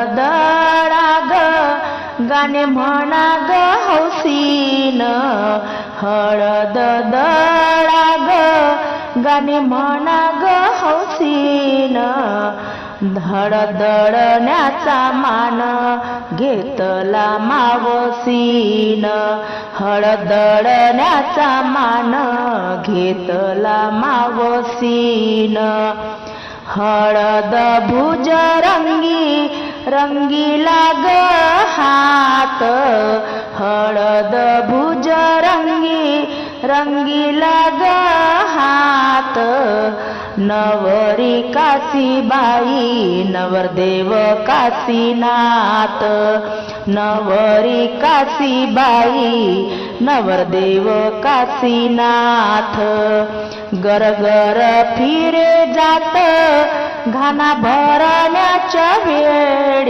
दळा ग गाणे म्हणा ग हौसीन, हळद दळा ग गाणे म्हणा ग हौसीन, धड दळण्याचा मान घेतला मावसीन, हळद दळण्याचा मान घेतला मावसीन, हळद भुजरंगी रंगीला ग हात, हळद भुजरंगी रंगीला ग हात, नवरी काशीबाई नवरदेव काशीनाथ, नवरी काशीबाई नवरदेव काशीनाथ, गरगर फिरे जात घाना भरण्याच्या वेळी